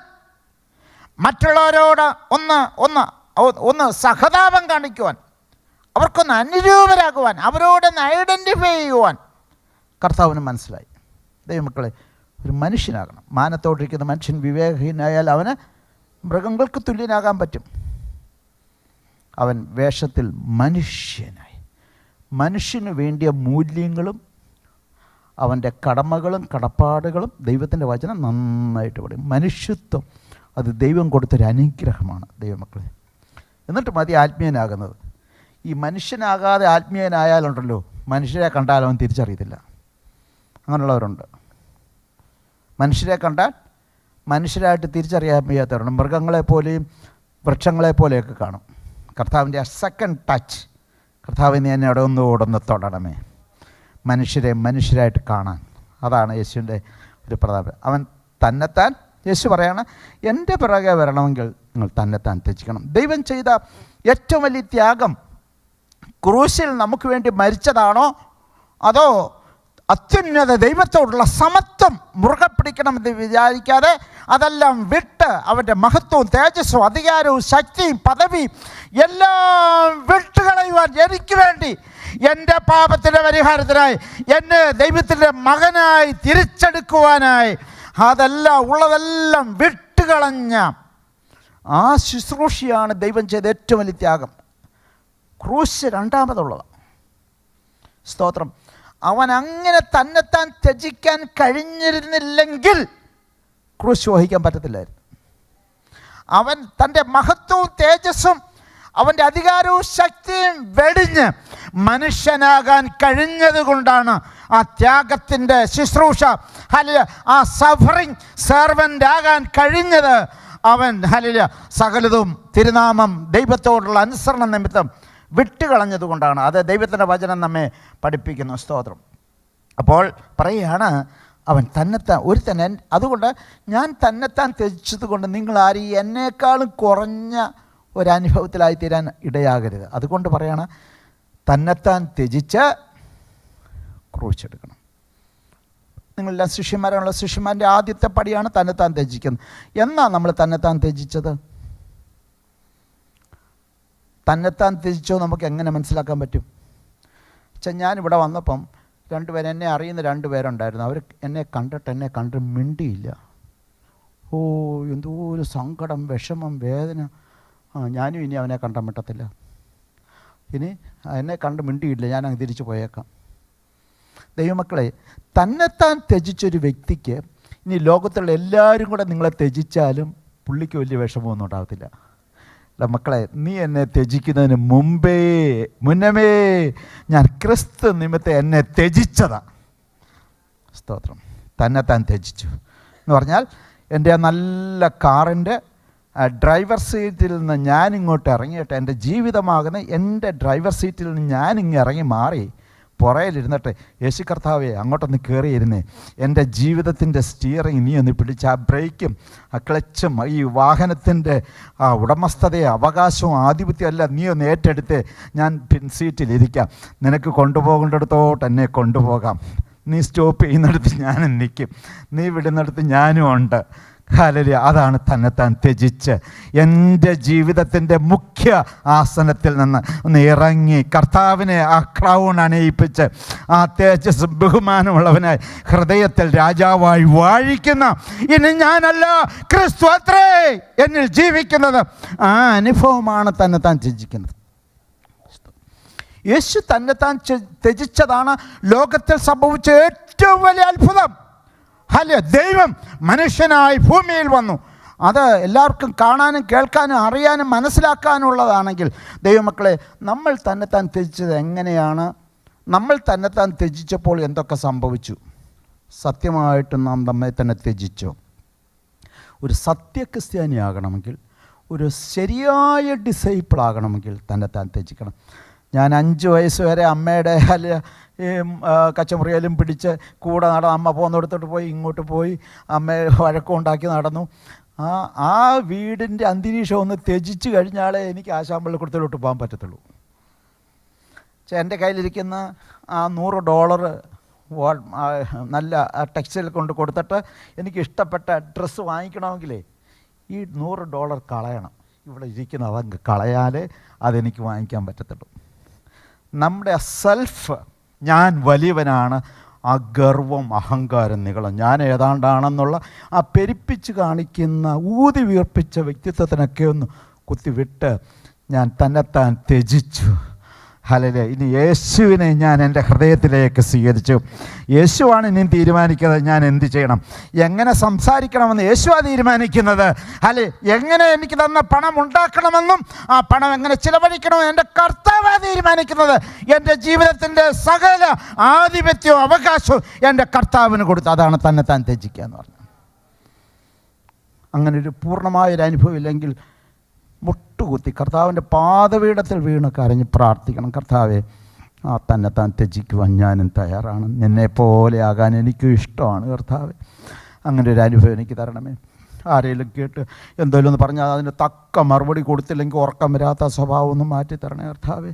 മറ്റുള്ളവരോട് ഒന്ന് സഹതാപം കാണിക്കുവാൻ, അവർക്കൊന്ന് അനുരൂപരാകുവാൻ, അവരോടൊന്ന് ഐഡൻറ്റിഫൈ ചെയ്യുവാൻ കർത്താവിന് മനസ്സിലായി. ദൈവമക്കളെ, ഒരു മനുഷ്യനാകണം. മാനത്തോട്ടിരിക്കുന്ന മനുഷ്യൻ വിവേകഹീനായാൽ അവന് മൃഗങ്ങൾക്ക് തുല്യനാകാൻ പറ്റും. അവൻ വേഷത്തിൽ മനുഷ്യനായി. മനുഷ്യന് വേണ്ടിയ മൂല്യങ്ങളും അവൻ്റെ കടമകളും കടപ്പാടുകളും ദൈവത്തിൻ്റെ വചനം നന്നായിട്ട് പറയും. മനുഷ്യത്വം അത് ദൈവം കൊടുത്തൊരു അനുഗ്രഹമാണ് ദൈവമക്കളെ. എന്നിട്ട് മതി ആത്മീയനാകുന്നത്. ഈ മനുഷ്യനാകാതെ ആത്മീയനായാലുണ്ടല്ലോ, മനുഷ്യരെ കണ്ടാൽ അവൻ തിരിച്ചറിയത്തില്ല. അങ്ങനെയുള്ളവരുണ്ട്. മനുഷ്യരെ കണ്ടാൽ മനുഷ്യരായിട്ട് തിരിച്ചറിയാൻ വയ്യാത്തവരുണ്ട്. മൃഗങ്ങളെപ്പോലെയും വൃക്ഷങ്ങളെപ്പോലെയൊക്കെ കാണും. കർത്താവിൻ്റെ ആ സെക്കൻഡ് ടച്ച്, കർത്താവ് നീ എന്നെ ഓടൊന്ന് തൊടണമേ, മനുഷ്യരെ മനുഷ്യരായിട്ട് കാണാൻ. അതാണ് യേശുവിൻ്റെ ഒരു പ്രധാനം. അവൻ തന്നെത്താൻ, യേശു പറയാണ്, എൻ്റെ പിറകെ വരണമെങ്കിൽ നിങ്ങൾ തന്നെത്താൻ ത്യജിക്കണം. ദൈവം ചെയ്ത ഏറ്റവും വലിയ ത്യാഗം ക്രൂശിൽ നമുക്ക് വേണ്ടി മരിച്ചതാണോ, അതോ അത്യുന്നത ദൈവത്തോടുള്ള സമത്വം മുറുകെ പിടിക്കണമെന്ന് വിചാരിക്കാതെ അതെല്ലാം വിട്ട് അവൻ്റെ മഹത്വവും തേജസ്സും അധികാരവും ശക്തിയും പദവിയും എല്ലാം വിട്ടുകളയുവാൻ, എനിക്ക് വേണ്ടി എൻ്റെ പാപത്തിൻ്റെ പരിഹാരത്തിനായി എന്നെ ദൈവത്തിൻ്റെ മകനായി തിരിച്ചെടുക്കുവാനായി അതെല്ലാം ഉള്ളതെല്ലാം വിട്ടുകളഞ്ഞ ആ ശുശ്രൂഷയാണ് ദൈവം ചെയ്ത ഏറ്റവും വലിയ ത്യാഗം. ക്രൂശ് രണ്ടാമതുള്ളതാണ്. സ്തോത്രം. അവൻ അങ്ങനെ തന്നെത്താൻ ത്യജിക്കാൻ കഴിഞ്ഞിരുന്നില്ലെങ്കിൽ ക്രൂശ് വഹിക്കാൻ പറ്റത്തില്ലായിരുന്നു. അവൻ തൻ്റെ മഹത്വവും തേജസ്സും അവൻ്റെ അധികാരവും ശക്തിയും വെടിഞ്ഞ് മനുഷ്യനാകാൻ കഴിഞ്ഞത് കൊണ്ടാണ് ആ ത്യാഗത്തിൻ്റെ ശുശ്രൂഷ, ആ സഫറിങ് സെർവൻ്റ് ആകാൻ കഴിഞ്ഞത്. അവൻ സകലതും തിരുനാമം ദൈവത്തോടുള്ള അനുസരണ നിമിത്തം വിട്ടുകളഞ്ഞതുകൊണ്ടാണ്. അത് ദൈവത്തിൻ്റെ വചനം നമ്മെ പഠിപ്പിക്കുന്നു. സ്തോത്രം. അപ്പോൾ പറയുകയാണ്, അവൻ തന്നെത്താൻ അതുകൊണ്ട് ഞാൻ തന്നെത്താൻ ത്യജിച്ചത് കൊണ്ട് നിങ്ങൾ ആരും എന്നേക്കാളും കുറഞ്ഞ ഒരനുഭവത്തിലായി തീരാൻ ഇടയാകരുത്. അതുകൊണ്ട് പറയാണ്, തന്നെത്താൻ ത്യജിച്ച് ക്രൂശെടുക്കണം. നിങ്ങളെല്ലാം ശിഷ്യന്മാരാണുള്ള, ശിഷ്യന്മാരുടെ ആദ്യത്തെ പടിയാണ് തന്നെത്താൻ ത്യജിക്കുന്നത്. എന്നാ നമ്മൾ തന്നെത്താൻ ത്യജിച്ചത്? തന്നെത്താൻ ത്യജിച്ചോ നമുക്ക് എങ്ങനെ മനസ്സിലാക്കാൻ പറ്റും? ഞാനിവിടെ വന്നപ്പം എന്നെ അറിയുന്ന 2 പേരുണ്ടായിരുന്നു. അവർ എന്നെ കണ്ടിട്ട് മിണ്ടിയില്ല. ഓ, എന്തോ ഒരു സങ്കടം, വിഷമം, വേദന. ഞാനും ഇനി അവനെ കണ്ടാൻ പറ്റത്തില്ല. ഇനി എന്നെ കണ്ട് മിണ്ടിയില്ല, ഞാനങ്ങ് തിരിച്ചു പോയേക്കാം. ദൈവമക്കളെ, തന്നെത്താൻ ത്യജിച്ചൊരു വ്യക്തിക്ക് ഇനി ലോകത്തുള്ള എല്ലാവരും കൂടെ നിങ്ങളെ ത്യജിച്ചാലും പുള്ളിക്ക് വലിയ വിഷമമൊന്നും ഉണ്ടാകത്തില്ല. മക്കളെ, നീ എന്നെ ത്യജിക്കുന്നതിന് മുന്നമേ ഞാൻ ക്രിസ്തു നിമിത്തം എന്നെ ത്യജിച്ചതാ. സ്തോത്രം. തന്നെത്താൻ ത്യജിച്ചു എന്ന് പറഞ്ഞാൽ എൻ്റെ ആ നല്ല കാറിൻ്റെ ഡ്രൈവർ സീറ്റിൽ നിന്ന് ഞാനിങ്ങോട്ട് ഇറങ്ങിയിട്ട്, എൻ്റെ ജീവിതമാകുന്ന എൻ്റെ ഡ്രൈവർ സീറ്റിൽ നിന്ന് ഞാനിങ്ങ് ഇറങ്ങി മാറി പുറയിലിരുന്നിട്ട്, യേശു കർത്താവേ അങ്ങോട്ടൊന്ന് കയറിയിരുന്നേ, എൻ്റെ ജീവിതത്തിൻ്റെ സ്റ്റിയറിങ് നീ ഒന്ന് പിടിച്ച്, ആ ബ്രേക്കും ആ ക്ലച്ചും ഈ വാഹനത്തിൻ്റെ ആ ഉടമസ്ഥതയെ അവകാശവും ആധിപത്യവും അല്ല നീ ഒന്ന് ഏറ്റെടുത്ത്, ഞാൻ പിൻസീറ്റിലിരിക്കാം, നിനക്ക് കൊണ്ടുപോകേണ്ടിടത്തോട്ട് എന്നെ കൊണ്ടുപോകാം, നീ സ്റ്റോപ്പ് ചെയ്യുന്നിടത്ത് ഞാനും നിൽക്കും, നീ വിടുന്നിടത്ത് ഞാനും ഉണ്ട്. ഹല്ലേലൂയ. അതാണ് തന്നെത്താൻ ത്യജിച്ച് എൻ്റെ ജീവിതത്തിൻ്റെ മുഖ്യ ആസനത്തിൽ നിന്ന് ഒന്ന് ഇറങ്ങി കർത്താവിനെ ആ ക്രൗൺ അണിയിപ്പിച്ച് ആ തേജസ് ബഹുമാനമുള്ളവനായി ഹൃദയത്തിൽ രാജാവായി വാഴിക്കുന്ന, ഇനി ഞാനല്ല ക്രിസ്തു അത്രേ എന്നിൽ ജീവിക്കുന്നത്, ആ അനുഭവമാണ് തന്നെത്താൻ ത്യജിക്കുന്നത്. യേശു തന്നെത്താൻ ത്യജിച്ചതാണ് ലോകത്തിൽ സംഭവിച്ച ഏറ്റവും വലിയ അത്ഭുതം. ദൈവം മനുഷ്യനായി ഭൂമിയിൽ വന്നു. അത് എല്ലാവർക്കും കാണാനും കേൾക്കാനും അറിയാനും മനസ്സിലാക്കാനുള്ളതാണെങ്കിൽ, ദൈവമക്കളെ, നമ്മൾ തന്നെത്താൻ ത്യജിച്ചത് എങ്ങനെയാണ്? നമ്മൾ തന്നെത്താൻ ത്യജിച്ചപ്പോൾ എന്തൊക്കെ സംഭവിച്ചു? സത്യമായിട്ടും നാം നമ്മെ തന്നെ ത്യജിച്ചു. ഒരു സത്യക്രിസ്ത്യാനിയാകണമെങ്കിൽ, ഒരു ശരിയായ ഡിസൈപ്പിൾ ആകണമെങ്കിൽ തന്നെത്താൻ ത്യജിക്കണം. ഞാൻ 5 വയസ്സ് വരെ അമ്മയുടെ ഈ കച്ചമുറിയിലും പിടിച്ച് കൂടെ അമ്മ പോകുന്നിടത്തോട്ട് പോയി ഇങ്ങോട്ട് പോയി അമ്മയെ വഴക്കമുണ്ടാക്കി നടന്നു. ആ വീടിൻ്റെ അന്തരീക്ഷം ഒന്ന് ത്യജിച്ച് കഴിഞ്ഞാലേ എനിക്ക് ആശാമ്പള്ളിക്കുടത്തിലോട്ട് പോകാൻ പറ്റത്തുള്ളൂ. എൻ്റെ കയ്യിലിരിക്കുന്ന ആ $100 നല്ല ടെക്സ്റ്റൈൽ കൊണ്ട് കൊടുത്തിട്ട് എനിക്ക് ഇഷ്ടപ്പെട്ട ഡ്രസ്സ് വാങ്ങിക്കണമെങ്കിലേ ഈ $100 കളയണം. ഇവിടെ ഇരിക്കുന്ന അതങ്ങ് കളയാലേ അതെനിക്ക് വാങ്ങിക്കാൻ പറ്റത്തുള്ളൂ. നമ്മുടെ സെൽഫ്, ഞാൻ വലിയവനാണ്, ആ ഗർവം, അഹങ്കാരം, നിഗളം, ഞാൻ ഏതാണ്ടാണെന്നുള്ള ആ പെരുപ്പിച്ച് കാണിക്കുന്ന ഊതി വീർപ്പിച്ച വ്യക്തിത്വത്തിനൊക്കെ ഒന്ന് കുത്തിവിട്ട് ഞാൻ തന്നെത്താൻ ത്യജിച്ചു. ഹല്ലേലൂയ. ഇനി യേശുവിനെ ഞാൻ എൻ്റെ ഹൃദയത്തിലേക്ക് സ്വീകരിച്ചു. യേശുവാണ് ഇനി തീരുമാനിക്കുന്നത് ഞാൻ എന്ത് ചെയ്യണം, എങ്ങനെ സംസാരിക്കണമെന്ന് യേശുവാണ് തീരുമാനിക്കുന്നത്. അല്ലെ, എങ്ങനെ എനിക്ക് തന്ന പണം ഉണ്ടാക്കണമെന്നും ആ പണം എങ്ങനെ ചിലവഴിക്കണമെന്നും എൻ്റെ കർത്താവാണ് തീരുമാനിക്കുന്നത്. എൻ്റെ ജീവിതത്തിൻ്റെ സകല ആധിപത്യവും അവകാശവും എൻ്റെ കർത്താവിന് കൊടുത്തു. അതാണ് തന്നെത്താൻ ത്യജിക്കുക എന്ന് പറഞ്ഞത്. അങ്ങനെ ഒരു പൂർണ്ണമായൊരു അനുഭവം ഇല്ലെങ്കിൽ മുട്ടുകുത്തി കർത്താവിൻ്റെ പാദപീഠത്തിൽ വീണ് കരഞ്ഞ് പ്രാർത്ഥിക്കണം. കർത്താവെ, ആ തന്നെത്താൻ ത്യജിക്കുവാൻ ഞാനും തയ്യാറാണ്, നിന്നെപ്പോലെ ആകാൻ എനിക്കും ഇഷ്ടമാണ് കർത്താവെ. അങ്ങനെ ഒരു അനുഭവം എനിക്ക് തരണമേ. ആരെങ്കിലും കേട്ട് എന്തെങ്കിലും ഒന്ന് പറഞ്ഞാൽ അതിന് തക്ക മറുപടി കൊടുത്തില്ലെങ്കിൽ ഉറക്കം വരാത്ത സ്വഭാവം ഒന്ന് മാറ്റി തരണേ കർത്താവെ.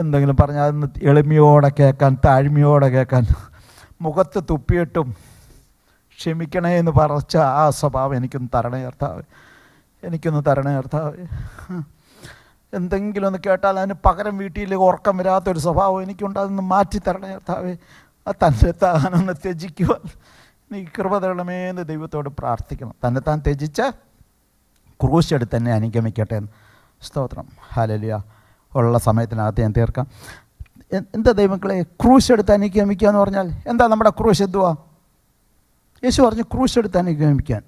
എന്തെങ്കിലും പറഞ്ഞാൽ അതൊന്ന് എളിമയോടെ കേൾക്കാൻ, താഴ്മയോടെ കേൾക്കാൻ, മുഖത്ത് തുപ്പിയിട്ടും ക്ഷമിക്കണേ എന്ന് പറച്ച ആ സ്വഭാവം എനിക്കൊന്ന് തരണേ കർത്താവെ. എനിക്കൊന്ന് തരണേ കർത്താവേ. എന്തെങ്കിലും ഒന്ന് കേട്ടാൽ അതിന് പകരം വീട്ടിലേക്ക് ഉറക്കം വരാത്തൊരു സ്വഭാവം എനിക്കുണ്ട്, അതൊന്ന് മാറ്റി തരണേ കർത്താവേ. ആ തന്നെത്താനൊന്ന് ത്യജിക്കുവാൻ നീ കൃപ തരണമേ എന്ന് ദൈവത്തോട് പ്രാർത്ഥിക്കണം. തന്നെത്താൻ ത്യജിച്ച് ക്രൂശെടുത്ത് തന്നെ അനുഗമിക്കട്ടെ എന്ന്. സ്തോത്രം. ഹല്ലേലൂയ. ഉള്ള സമയത്തിനകത്ത് ഞാൻ തീർക്കാം. എന്താ ദൈവങ്ങളെ ക്രൂശെടുത്ത് അനുഗമിക്കുക എന്ന് പറഞ്ഞാൽ എന്താ? നമ്മുടെ ക്രൂശ് എന്തുവാ? യേശു പറഞ്ഞു ക്രൂശെടുത്ത് അനുഗമിക്കാൻ.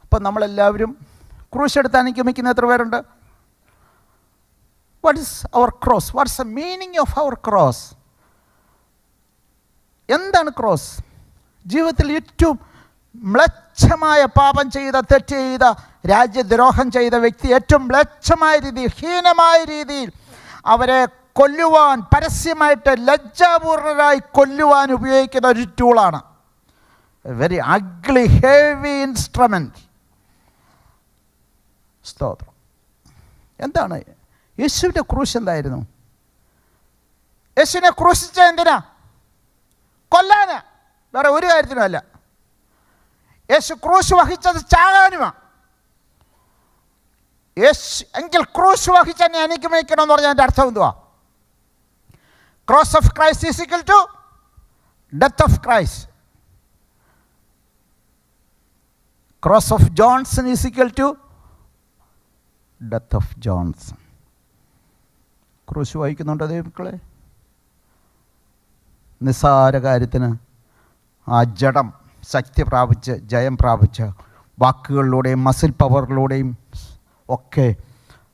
അപ്പം നമ്മളെല്ലാവരും ക്രൂശെടുത്ത് അനുഗമിക്കുന്ന എത്ര പേരുണ്ട്? What is our cross? What's the meaning of our cross? എന്താണ് ക്രോസ്? ജീവിതത്തിൽ ഏറ്റവും മ്ലേച്ഛമായ പാപം ചെയ്ത, തെറ്റ് ചെയ്ത, രാജ്യദ്രോഹം ചെയ്ത വ്യക്തി ഏറ്റവും മ്ലേച്ഛമായ രീതിയിൽ, ഹീനമായ രീതിയിൽ അവരെ കൊല്ലുവാൻ, പരസ്യമായിട്ട് ലജ്ജാപൂർണരായി കൊല്ലുവാൻ ഉപയോഗിക്കുന്ന ഒരു ടൂളാണ്. Very ugly heavy instrument. സ്തോത്രം. എന്താണ് യേശുവിൻ്റെ ക്രൂശ്? എന്തായിരുന്നു? യേശുവിനെ ക്രൂശിച്ച എന്തിനാ? കൊല്ലാന്, വേറെ ഒരു കാര്യത്തിനുമല്ല. യേശു ക്രൂശ് വഹിച്ചത് ചാകാനുമാണ്. എങ്കിൽ ക്രൂശ് വഹിച്ച് എന്നെ അനുഗമിക്കണമെന്ന് പറഞ്ഞാൽ എൻ്റെ അർത്ഥം എന്തുവാ? Cross of Christ is equal to death of Christ. Cross of Johnson is equal to death of Johnson. ക്രൂശ് വഹിക്കുന്നുണ്ടോ ദൈവമക്കളെ? നിസ്സാര കാര്യത്തിന് ആ ജഡം ശക്തി പ്രാപിച്ച്, ജയം പ്രാപിച്ച്, വാക്കുകളിലൂടെയും മസിൽ പവറിലൂടെയും ഒക്കെ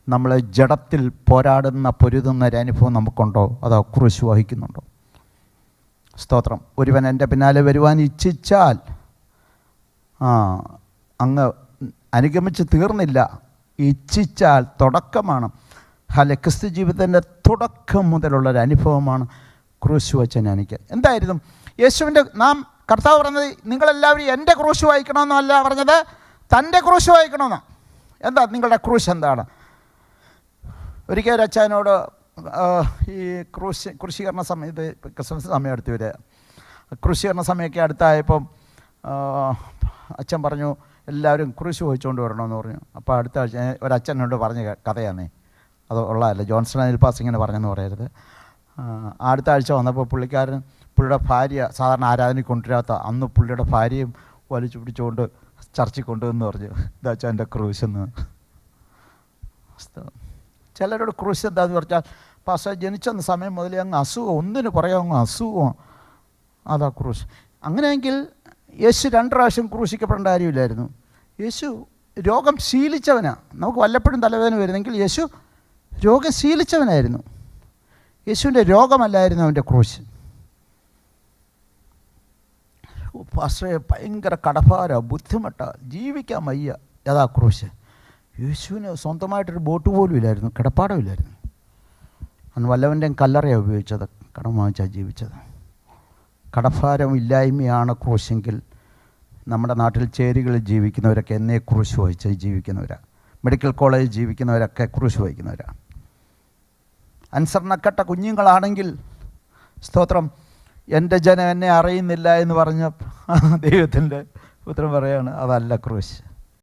നമ്മൾ ജഡത്തിൽ പോരാടുന്ന, പൊരുതുന്ന ഒരു അനുഭവം നമുക്കുണ്ടോ? അതോ ക്രൂശ് വഹിക്കുന്നുണ്ടോ? സ്തോത്രം. ഒരുവൻ എൻ്റെ പിന്നാലെ വരുവാൻ ഇച്ഛിച്ചാൽ അങ്ങ് അനുഗമിച്ച് തീർന്നില്ല, ഇച്ഛിച്ചാൽ തുടക്കമാണ്. ക്രിസ്തു ജീവിതത്തിൻ്റെ തുടക്കം മുതലുള്ളൊരു അനുഭവമാണ് ക്രൂശ് വച്ച് എനിക്ക്. എന്തായിരുന്നു യേശുവിൻ്റെ കർത്താവ് പറഞ്ഞത്? നിങ്ങളെല്ലാവരും എൻ്റെ ക്രൂശ് വായിക്കണമെന്നല്ല പറഞ്ഞത്, തൻ്റെ ക്രൂശ് വായിക്കണമെന്നാണ്. എന്താ നിങ്ങളുടെ ക്രൂശ്? എന്താണ്? ഒരിക്കൽ ഒരു അച്ഛനോട് ഈ കൃഷീകരണ സമയത്ത്, ക്രിസ്മസ് സമയം അടുത്ത് വരിക, കൃഷീകരണ സമയമൊക്കെ അടുത്തായപ്പം അച്ഛൻ പറഞ്ഞു എല്ലാവരും ക്രൂശ് വഹിച്ചുകൊണ്ട് വരണമെന്ന് പറഞ്ഞു. അപ്പോൾ അടുത്ത ആഴ്ച ഒരച്ഛനോട് പറഞ്ഞ കഥയാണേ, അത് ഉള്ളതല്ല, ജോൺസൺ അനിൽപാസ് ഇങ്ങനെ പറഞ്ഞെന്ന് പറയരുത്. അടുത്ത ആഴ്ച വന്നപ്പോൾ പുള്ളിയുടെ ഭാര്യ, സാധാരണ ആരാധനയ്ക്ക് കൊണ്ടുവരാത്ത അന്ന് പുള്ളിയുടെ ഭാര്യയും വലിച്ചു പിടിച്ചുകൊണ്ട് ചർച്ചിൽ കൊണ്ടുവന്ന് പറഞ്ഞു, ഇതാ അച്ഛൻ എൻ്റെ ക്രൂശ് എന്ന്. ചിലരോട് ക്രൂശ് എന്താന്ന് പറഞ്ഞാൽ, പാസ്റ്റർ ജനിച്ചെന്ന സമയം മുതലേ അങ്ങ് അസുഖം, ഒന്നിന് പറയാം അങ്ങ് അസുഖമാണ്, അതാ ക്രൂശ്. അങ്ങനെയെങ്കിൽ യേശു 2 പ്രാവശ്യം ക്രൂശിക്കപ്പെടേണ്ട കാര്യമില്ലായിരുന്നു. യേശു രോഗം ശീലിച്ചവനാണ്. നമുക്ക് വല്ലപ്പോഴും തലവേദന വരുന്നെങ്കിൽ യേശു രോഗം ശീലിച്ചവനായിരുന്നു. യേശുവിൻ്റെ രോഗമല്ലായിരുന്നു അവൻ്റെ ക്രൂശ്. പാസ്റ്ററെ ഭയങ്കര കടഭാര, ബുദ്ധിമുട്ട, ജീവിക്കാൻ വയ്യ. ഏതാ ക്രൂശ്? യേശുവിന് സ്വന്തമായിട്ടൊരു ബോട്ട് പോലും ഇല്ലായിരുന്നു, കിടപ്പാടമില്ലായിരുന്നു. അന്ന് വല്ലവൻ്റെയും കല്ലറയാണ് ഉപയോഗിച്ചത്, കടം വാങ്ങിച്ചാണ് ജീവിച്ചത്. കടഭാരം ഇല്ലായ്മയാണ് ക്രൂശെങ്കിൽ നമ്മുടെ നാട്ടിൽ ചേരികളിൽ ജീവിക്കുന്നവരൊക്കെ എന്നേ ക്രൂശ് വഹിച്ച് ജീവിക്കുന്നവരാണ്. മെഡിക്കൽ കോളേജിൽ ജീവിക്കുന്നവരൊക്കെ ക്രൂശ് വഹിക്കുന്നവരാണ്. അനുസരണക്കെട്ട കുഞ്ഞുങ്ങളാണെങ്കിൽ സ്തോത്രം, എൻ്റെ ജനം എന്നെ അറിയുന്നില്ല എന്ന് പറഞ്ഞ ദൈവത്തിൻ്റെ ഉത്തരം പറയാണ്, അതല്ല ക്രൂശ്.